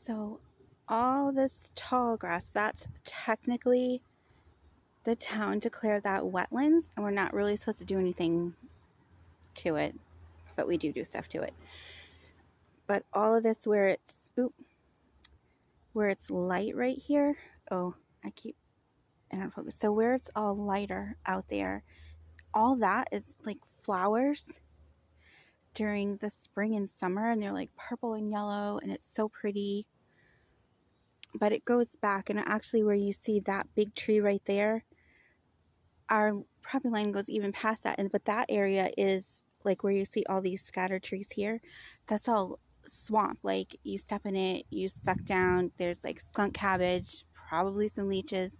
So all this tall grass, that's technically the town declared that wetlands, and we're not really supposed to do anything to it, but we do stuff to it. But all of this where it's light right here. Oh, I keep and I'm focused. So where it's all lighter out there, all that is like flowers during the spring and summer, and they're like purple and yellow, and it's so pretty. But it goes back, and actually where you see that big tree right there, our property line goes even past that, but that area is like where you see all these scattered trees here, that's all swamp. Like you step in it, you suck down, there's like skunk cabbage, probably some leeches.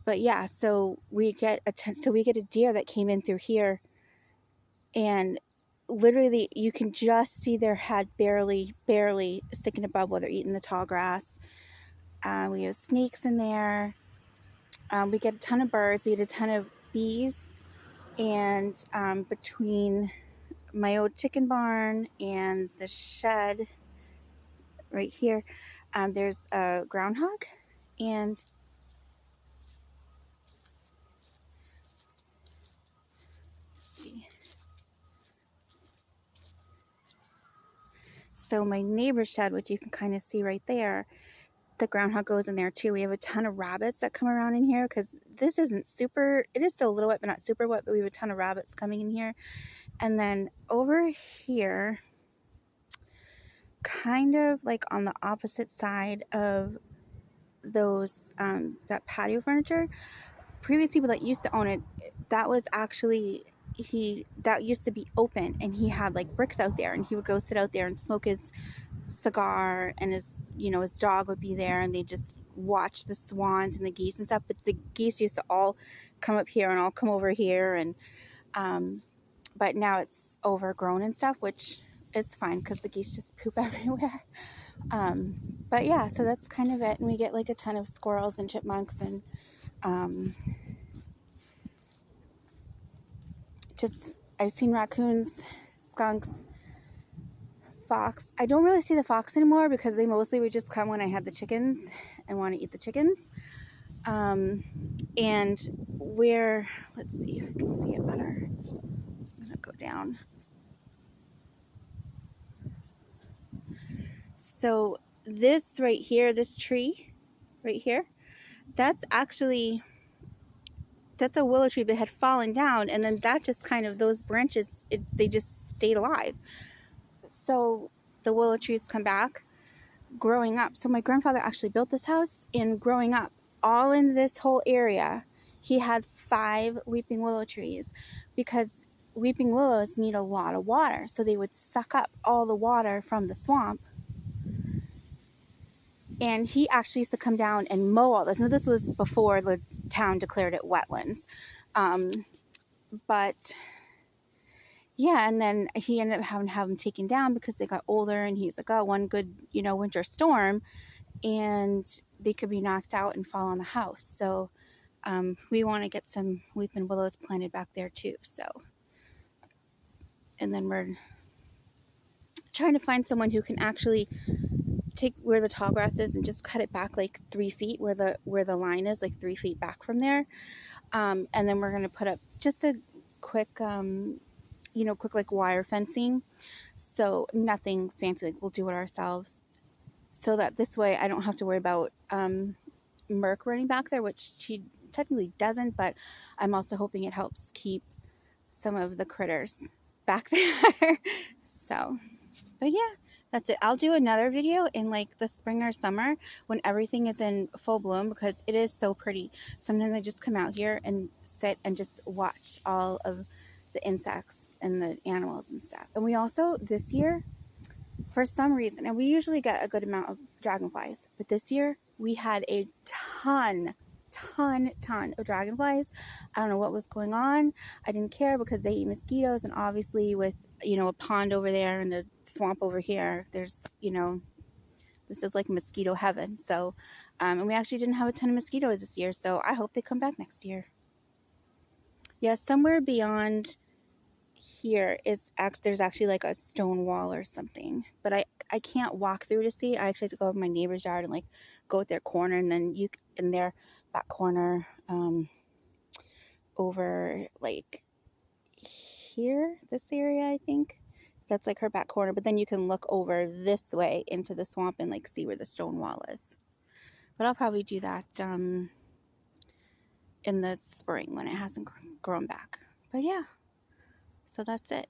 But yeah, so we get a deer that came in through here, and literally you can just see their head barely sticking above while they're eating the tall grass. We have snakes in there. We get a ton of birds. We get a ton of bees. And between my old chicken barn and the shed right here, there's a groundhog. And let's see. So my neighbor's shed, which you can kind of see right there, the groundhog goes in there too. We have a ton of rabbits that come around in here because this isn't super, it is still a little wet, but not super wet, but we have a ton of rabbits coming in here. And then over here, kind of like on the opposite side of those, that patio furniture, previous people that used to own it, that was actually, that used to be open, and he had like bricks out there, and he would go sit out there and smoke his cigar, and his dog would be there, and they just watch the swans and the geese and stuff. But the geese used to all come up here and all come over here, and but now it's overgrown and stuff, which is fine because the geese just poop everywhere. But yeah, so that's kind of it. And we get like a ton of squirrels and chipmunks, and just, I've seen raccoons, skunks, fox. I don't really see the fox anymore because they mostly would just come when I had the chickens and want to eat the chickens. And where, let's see if we can see it better. I'm gonna go down. So this right here, this tree right here, that's a willow tree that had fallen down, and then that just kind of, those branches, they just stayed alive. So the willow trees come back. Growing up, so my grandfather actually built this house, and growing up, all in this whole area, he had 5 weeping willow trees, because weeping willows need a lot of water, so they would suck up all the water from the swamp. And he actually used to come down and mow all this. Now, this was before the town declared it wetlands. But yeah, and then he ended up having to have them taken down because they got older, and he's like, oh, one good, winter storm, and they could be knocked out and fall on the house. So we want to get some weeping willows planted back there too. So, and then we're trying to find someone who can actually take where the tall grass is and just cut it back like 3 feet where the line is, like 3 feet back from there. And then we're going to put up just a quick, quick like wire fencing. So nothing fancy, like we'll do it ourselves. So that this way I don't have to worry about Merc running back there, which she technically doesn't, but I'm also hoping it helps keep some of the critters back there. So, but yeah, that's it. I'll do another video in like the spring or summer when everything is in full bloom, because it is so pretty. Sometimes I just come out here and sit and just watch all of the insects and the animals and stuff. And we also, this year, for some reason, and we usually get a good amount of dragonflies, but this year we had a ton of dragonflies. I don't know what was going on. I didn't care because they eat mosquitoes, and obviously with, a pond over there and a swamp over here, there's, this is like mosquito heaven. So, and we actually didn't have a ton of mosquitoes this year, so I hope they come back next year. Yeah, somewhere beyond here is there's actually like a stone wall or something, but I can't walk through to see. I actually have to go to my neighbor's yard and like go at their corner, and then you in their back corner, over like here, this area, I think that's like her back corner. But then you can look over this way into the swamp and like see where the stone wall is. But I'll probably do that in the spring when it hasn't grown back. But yeah, so that's it.